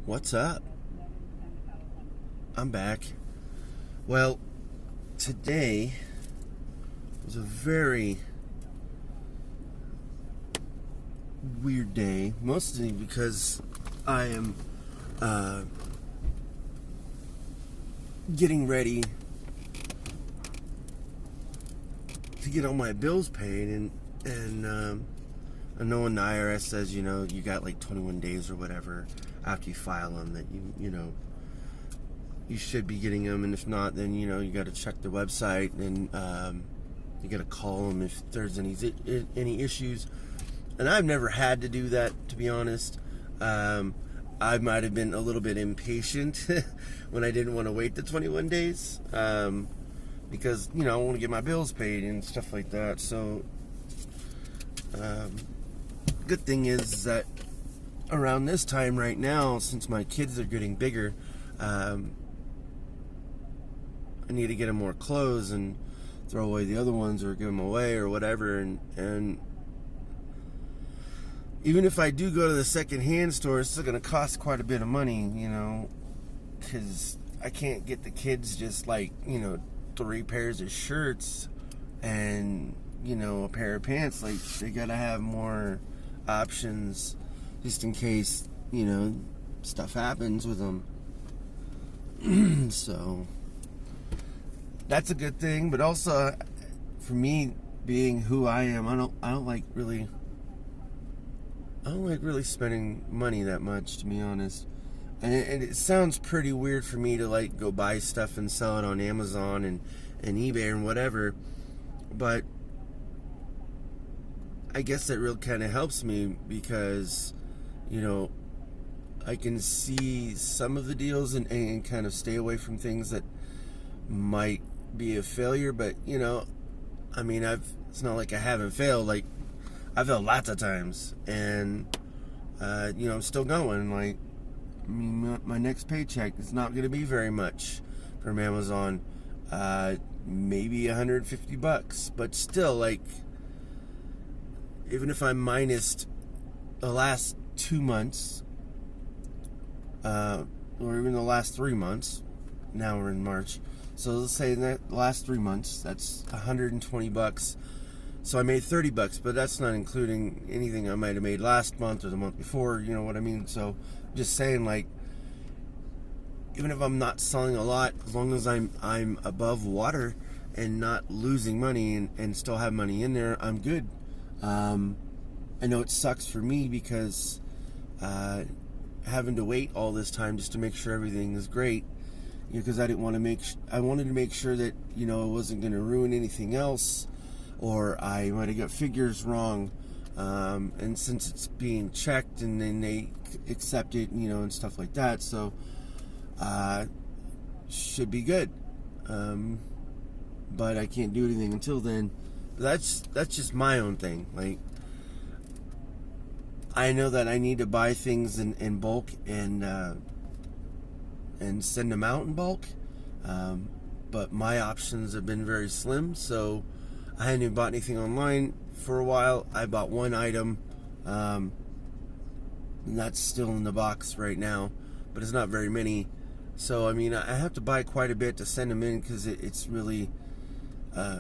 What's up? I'm back. Well, today was a very weird day, mostly because I am getting ready to get all my bills paid, and I know when the IRS says, you got like 21 days or whatever after you file them that you should be getting them, and if not, then you got to check the website, and you got to call them if there's any issues. And I've never had to do that, to be honest. I might have been a little bit impatient when I didn't want to wait the 21 days because I want to get my bills paid and stuff like that. So good thing is that around this time right now, since my kids are getting bigger, I need to get them more clothes and throw away the other ones or give them away or whatever. And even if I do go to the second-hand store, it's still going to cost quite a bit of money, because I can't get the kids just like, 3 pairs of shirts and, a pair of pants. Like, they got to have more options just in case, stuff happens with them. So that's a good thing, but also for me, being who I am, I don't like really spending money that much, to be honest. And it sounds pretty weird for me to like go buy stuff and sell it on Amazon and eBay and whatever, but I guess that really kind of helps me because I can see some of the deals and kind of stay away from things that might be a failure. But it's not like I haven't failed. Like, I've failed lots of times, and I'm still going. Like, my next paycheck is not going to be very much from Amazon, maybe $150, but still, like, even if I'm minus the last 2 months, or even the last 3 months, now we're in March, so let's say that the last 3 months, that's $120. So I made $30, but that's not including anything I might have made last month or the month before, you know what I mean? So I'm just saying, like, even if I'm not selling a lot, as long as I'm above water and not losing money and still have money in there, I'm good. I know it sucks for me because having to wait all this time just to make sure everything is great, because I wanted to make sure that it wasn't going to ruin anything else, or I might have got figures wrong, and since it's being checked and then they accept it, and stuff like that, so should be good, but I can't do anything until then. That's just my own thing. Like, I know that I need to buy things in bulk and send them out in bulk, but my options have been very slim, so I hadn't even bought anything online for a while. I bought one item, and that's still in the box right now, but it's not very many. So I have to buy quite a bit to send them in, because it's really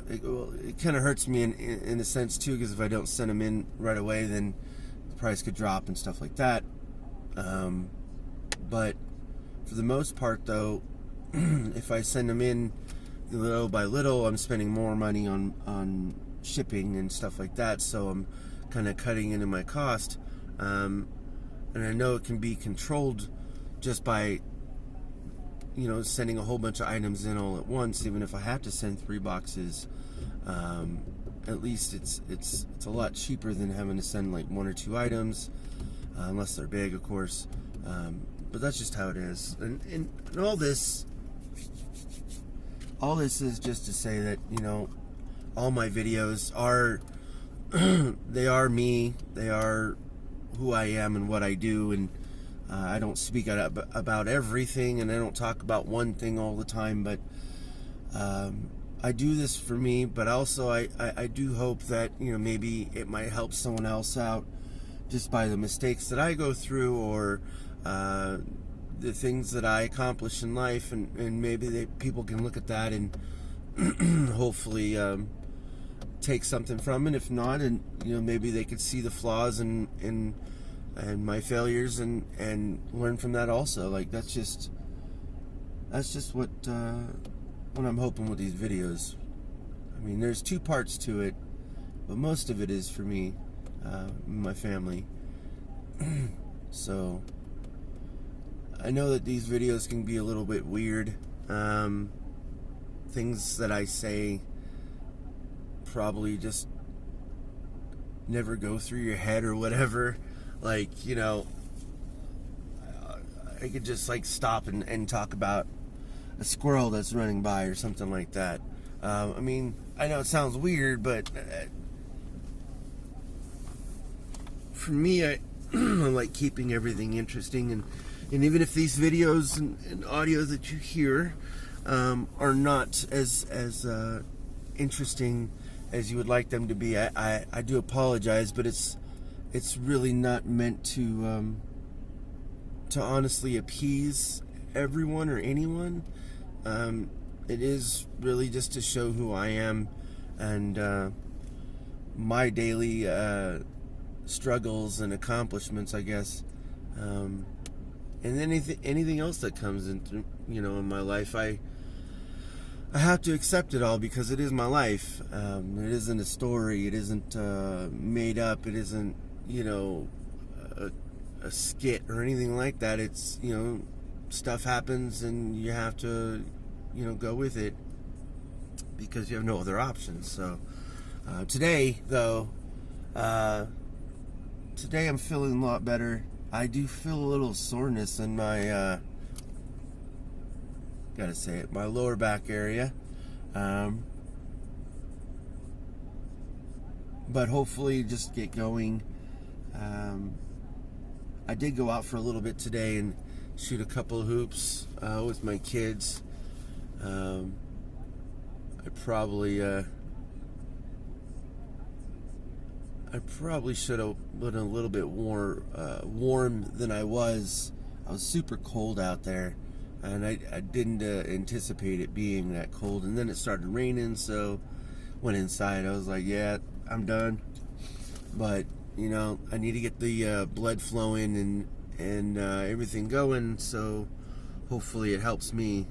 it kind of hurts me in a sense too, because if I don't send them in right away, then the price could drop and stuff like that. But for the most part, though, if I send them in little by little, I'm spending more money on shipping and stuff like that. So I'm kind of cutting into my cost, and I know it can be controlled just by sending a whole bunch of items in all at once. Even if I have to send 3 boxes, at least it's a lot cheaper than having to send like 1 or 2 items, unless they're big, of course. But that's just how it is. And all this is just to say that all my videos are they are me. They are who I am and what I do, and I don't speak about everything, and I don't talk about one thing all the time, but I do this for me, but also I do hope that maybe it might help someone else out just by the mistakes that I go through, or the things that I accomplish in life, and maybe people can look at that and hopefully take something from it. If not, and maybe they could see the flaws and my failures and learn from that also. Like that's just what I'm hoping with these videos. I mean, there's two parts to it, but most of it is for me, my family. So I know that these videos can be a little bit weird. Things that I say probably just never go through your head or whatever. Like, I could just like stop and talk about a squirrel that's running by or something like that. I mean, I know it sounds weird, but for me, I like keeping everything interesting, and even if these videos and audio that you hear are not as interesting as you would like them to be, I do apologize, but it's really not meant to honestly appease everyone or anyone. It is really just to show who I am and my daily struggles and accomplishments, I guess, and anything else that comes in, in my life. I have to accept it all because it is my life. It isn't a story. It isn't made up. It isn't, a skit or anything like that. It's, stuff happens and you have to, go with it because you have no other options. So today, though, today I'm feeling a lot better. I do feel a little soreness in my, gotta say it, my lower back area. But hopefully just get going. I did go out for a little bit today and shoot a couple of hoops with my kids. I probably should have been a little bit more warm than I was. I was super cold out there, and I didn't anticipate it being that cold. And then it started raining, so went inside. I was like, yeah, I'm done. But I need to get the blood flowing and everything going. So hopefully it helps me.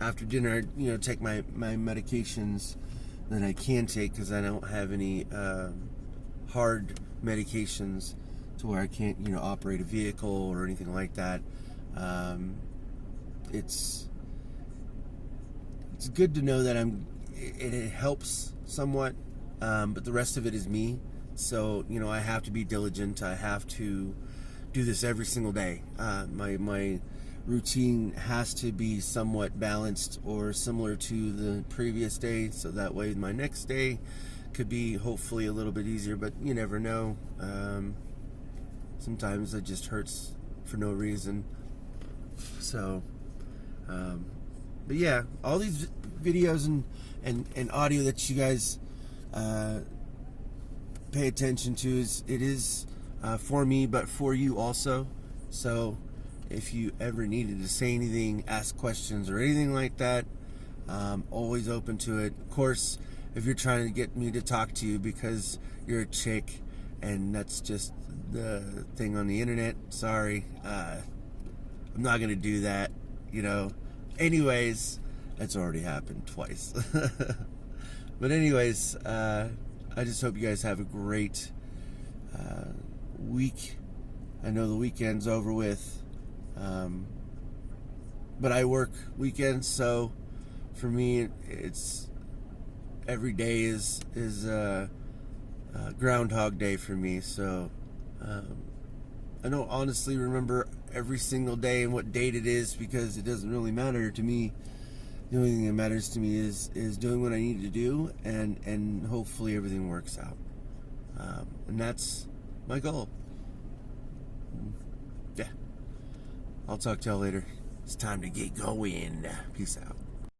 After dinner, take my medications that I can take, because I don't have any hard medications to where I can't, operate a vehicle or anything like that. It's good to know that it helps somewhat, but the rest of it is me. So, I have to be diligent. I have to do this every single day. My routine has to be somewhat balanced or similar to the previous day, so that way my next day could be hopefully a little bit easier, but you never know. Sometimes it just hurts for no reason. So but yeah, all these videos and audio that you guys pay attention to is for me, but for you also. So if you ever needed to say anything, ask questions or anything like that, always open to it. Of course, if you're trying to get me to talk to you because you're a chick and that's just the thing on the internet, sorry, I'm not gonna do that. Anyways, that's already happened twice. But anyways, I just hope you guys have a great week. I know the weekend's over with. But I work weekends, so for me, it's every day is Groundhog Day for me. So I don't honestly remember every single day and what date it is, because it doesn't really matter to me. The only thing that matters to me is doing what I need to do, and hopefully everything works out. And that's my goal. Yeah. I'll talk to y'all later. It's time to get going. Peace out.